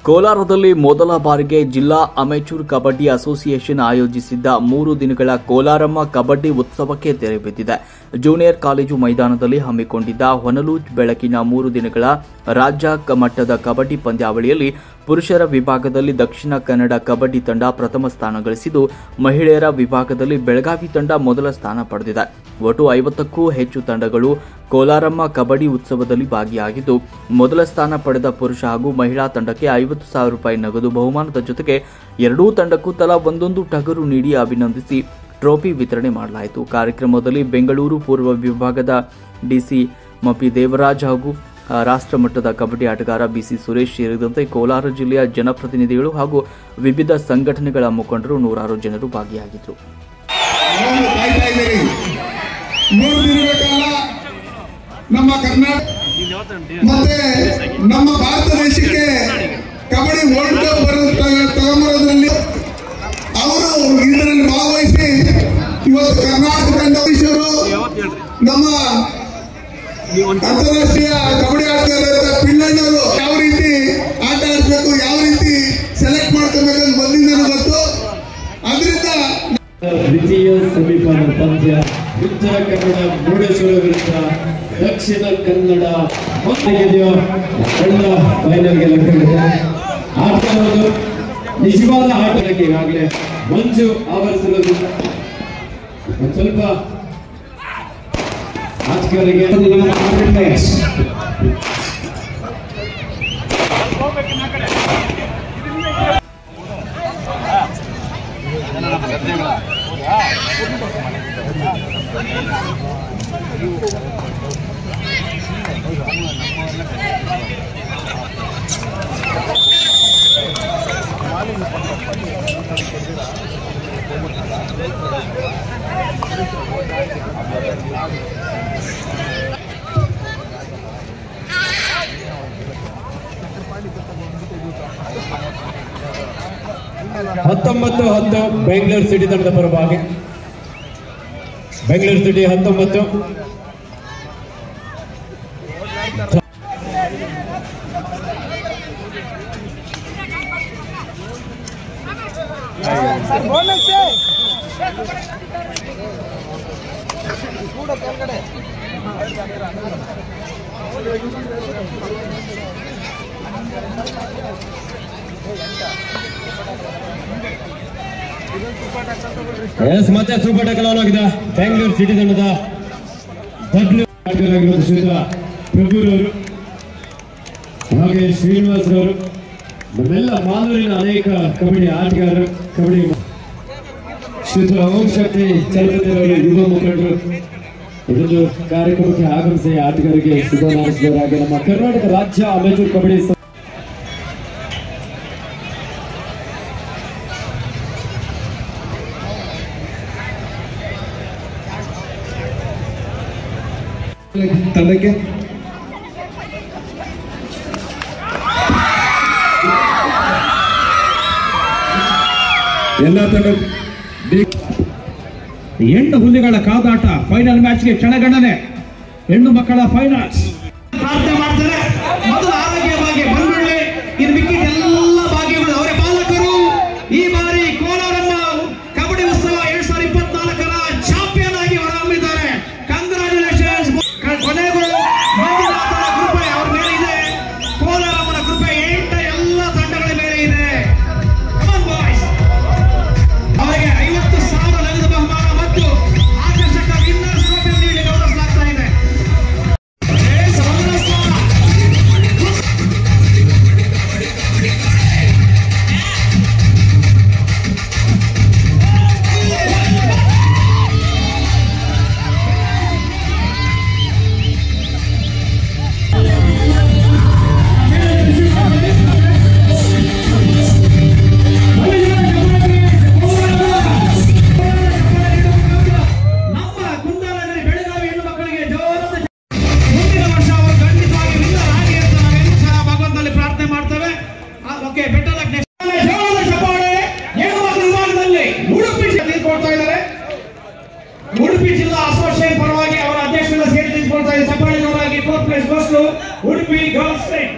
ಕೋಲಾರದಲ್ಲಿ ಮೊದಲ ಬಾರಿಗೆ ಜಿಲ್ಲಾ ಅಮೆಚೂರ್ ಕಬಡ್ಡಿ ಅಸೋಸಿಯೇಷನ್ ಆಯೋಜಿಸಿದ್ದ 3 ದಿನಗಳ ಕೋಲಾರಮ್ಮ ಕಬಡ್ಡಿ ಉತ್ಸವಕ್ಕೆ ತೆರೆ ಬಿದ್ದಿದೆ. ಜೂನಿಯರ್ ಕಾಲೇಜು ಮೈದಾನದಲ್ಲಿ ಹಮ್ಮಿಕೊಂಡಿದ್ದ ಹೊನಲು ಬೆಳಕಿನ 3 ದಿನಗಳ ರಾಜ್ಯ ಮಟ್ಟದ ಕಬಡ್ಡಿ ಪಂದ್ಯಾವಳಿಯಲ್ಲಿ ಪುರುಷರ ವಿಭಾಗದಲ್ಲಿ ದಕ್ಷಿಣ ಕನ್ನಡ ಕಬಡ್ಡಿ ತಂಡ ಪ್ರಥಮ ಸ್ಥಾನ ಗಳಿಸಿದ್ದು, ಮಹಿಳೆಯರ ವಿಭಾಗದಲ್ಲಿ ಬೆಳಗಾವಿ ತಂಡ ಮೊದಲ ಸ್ಥಾನ ಪಡೆದಿದೆ. ಒಟ್ಟು 50ಕ್ಕೂ ಹೆಚ್ಚು ತಂಡಗಳು ಕೋಲಾರಮ್ಮ ಕಬಡ್ಡಿ ಉತ್ಸವದಲ್ಲಿ ಭಾಗಿಯಾಗಿದ್ದು, ಮೊದಲ ಸ್ಥಾನ ಪಡೆದ ಪುರುಷ ಹಾಗೂ ಮಹಿಳಾ ತಂಡಕ್ಕೆ 50,000 ರೂಪಾಯಿ ನಗದು ಬಹುಮಾನದ ಜೊತೆಗೆ ಎರಡೂ ತಂಡಕ್ಕೂ ತಲಾ ಒಂದೊಂದು ಟಗರು ನೀಡಿ ಅಭಿನಂದಿಸಿ ಟ್ರೋಫಿ ವಿತರಣೆ ಮಾಡಲಾಯಿತು. ಕಾರ್ಯಕ್ರಮದಲ್ಲಿ ಬೆಂಗಳೂರು ಪೂರ್ವ ವಿಭಾಗದ ಡಿಸಿ ಮಪಿ ದೇವರಾಜ್ ಹಾಗೂ ರಾಷ್ಟ್ರ ಮಟ್ಟದ ಕಬಡ್ಡಿ ಆಟಗಾರ ಬಿಸಿ ಸುರೇಶ್ ಸೇರಿದಂತೆ ಕೋಲಾರ ಜಿಲ್ಲೆಯ ಜನಪ್ರತಿನಿಧಿಗಳು ಹಾಗೂ ವಿವಿಧ ಸಂಘಟನೆಗಳ ಮುಖಂಡರು ನೂರಾರು ಜನರು ಭಾಗಿಯಾಗಿದ್ದರು. ನಮ್ಮ ಕರ್ನಾಟಕ ಮತ್ತೆ ನಮ್ಮ ಭಾರತ ದೇಶಕ್ಕೆ ಕಬಡ್ಡಿ ವರ್ಲ್ಡ್ ಕಪ್ ತಗೊಂಬರೋದ್ರಲ್ಲಿ ಅವರು ಇದರಲ್ಲಿ ಭಾಗವಹಿಸಿ ಇವತ್ತು ಕರ್ನಾಟಕ ತಂಡವರು ನಮ್ಮ ಅಂತಾರಾಷ್ಟ್ರೀಯ ಕಬಡ್ಡಿ ಆಟಗಾರರಾದ ಪಿಳ್ಳಣ್ಣವರು ಯಾವ ರೀತಿ ಆಟ ಆಡಿಸಬೇಕು, ಯಾವ ರೀತಿ ಸೆಲೆಕ್ಟ್ ಮಾಡ್ಕೋಬೇಕು ಅಂತ ಬಂದಿದ್ದು ಗೊತ್ತು. ಅದರಿಂದ ದ್ವಿತೀಯ ಸೆಮಿಫೈನಲ್ ಪಂದ್ಯ ಉತ್ತರ ಕನ್ನಡ ಮುರುಡೇಶ್ವರ ವಿರುದ್ಧ ದಕ್ಷಿಣ ಕನ್ನಡ ಒಳ್ಳೆಯ ಫೈನಲ್ಗೆ ಲಭ್ಯವಿದೆ. ಆಟಗಾರರು ನಿಜವಾದ ಆಟಕ್ಕೆ ಈಗಾಗಲೇ ಮಂಜು ಆವರಿಸಲು ಒಂದು ಸ್ವಲ್ಪ ಆಟಗಾರರಿಗೆ ಹತ್ತೊಂಬತ್ತು ಬೆಂಗಳೂರು ಸಿಟಿ ತಂಡದ ಪರವಾಗಿ ಬೆಂಗಳೂರು ಸಿಟಿ 19 ಮತ್ತೆ ಸೂಪರ್ ಟ್ಯಾಕಲ್ ಆಗಿದೆ ಬೆಂಗಳೂರು ಸಿಟಿ ತಂಡದ ಪ್ರಭುರವರು ಹಾಗೆ ಶ್ರೀನಿವಾಸ್ ರವರು, ನಮ್ಮೆಲ್ಲ ಮಾಲೂರಿನ ಅನೇಕ ಕಬಡ್ಡಿ ಆಟಗಾರರು, ಕಬಡ್ಡಿ ಶ್ರೀ ಓಂ ಶಕ್ತಿ ಚಲಪತಿರವರು, ಯುವ ಮುಖಂಡರು ಇದೊಂದು ಕಾರ್ಯಕ್ರಮಕ್ಕೆ ಆಗಮಿಸಿ ಆಟಗಾರರಿಗೆ ಶುಭ ಹಾರೈಸಿದವರು. ಹಾಗೆ ನಮ್ಮ ಕರ್ನಾಟಕ ರಾಜ್ಯ ಅಮೆಚೂರ್ ಕಬಡ್ಡಿ ತಂಡಕ್ಕೆ ಎಲ್ಲ ತಂಡ ಹೆಣ್ಣು ಹುಲಿಗಳ ಕಾದಾಟ ಫೈನಲ್ ಮ್ಯಾಚ್ಗೆ ಕ್ಷಣಗಣನೆ. ಹೆಣ್ಣು ಮಕ್ಕಳ ಫೈನಲ್ಸ್ ಪ್ರಾರ್ಥನೆ ಮಾಡ್ತಾರೆ. ಮೊದಲು ಆರೋಗ್ಯವಾಗಿ ಬಂದ್ಬಿಡ್ಲಿ, ಇನ್ನು ಮಿಕ್ಕಿದ ಎಲ್ಲ ಭಾಗ್ಯಗಳು ಅವರೇ ಪಾಲಕರು. ಈ ಬಾರಿ ಕೋಲಾರಮ್ಮ ಕಬಡ್ಡಿ ಉತ್ಸವ 2024ರ ಚಾಂಪಿಯನ್ ಆಗಿ ಹೊರಹೊಮ್ಮಿದ್ದಾರೆ. ಕಂಗ್ರಾಚುಲೇಷನ್ಸ್. ಕೊನೆಗೂ ಮಂಜುನಾಥನ ಕೃಪೆ ಅವ್ರ ಮೇಲೆ ಇದೆ, ಕೋಲಾರಮ್ಮನ ಕೃಪೆ ಎಲ್ಲ ತಂಡಗಳ ಮೇಲೆ ಇದೆ. ಅವರಿಗೆ 50,000 ನಗದು ಬಹುಮಾನ ಮತ್ತು ಆಕರ್ಷಕ ವಿನ್ನರ್ಸ್ ಟ್ರೋಫಿ ನೀಡಿ ಗೌರವಿಸಲಾಗ್ತಾ ಇದೆ. ಉಡುಪಿ ಜಿಲ್ಲಾ ಅಸೋಸಿಯೇಷನ್ ಪರವಾಗಿ ಅವರ ಅಧ್ಯಕ್ಷರ ಸೇರಿ ನಿಂತುಕೊಳ್ತಾ ಇದೆ. ಸಭಾಂಗಣವಾಗಿ 4th place goes to Udupi girls team.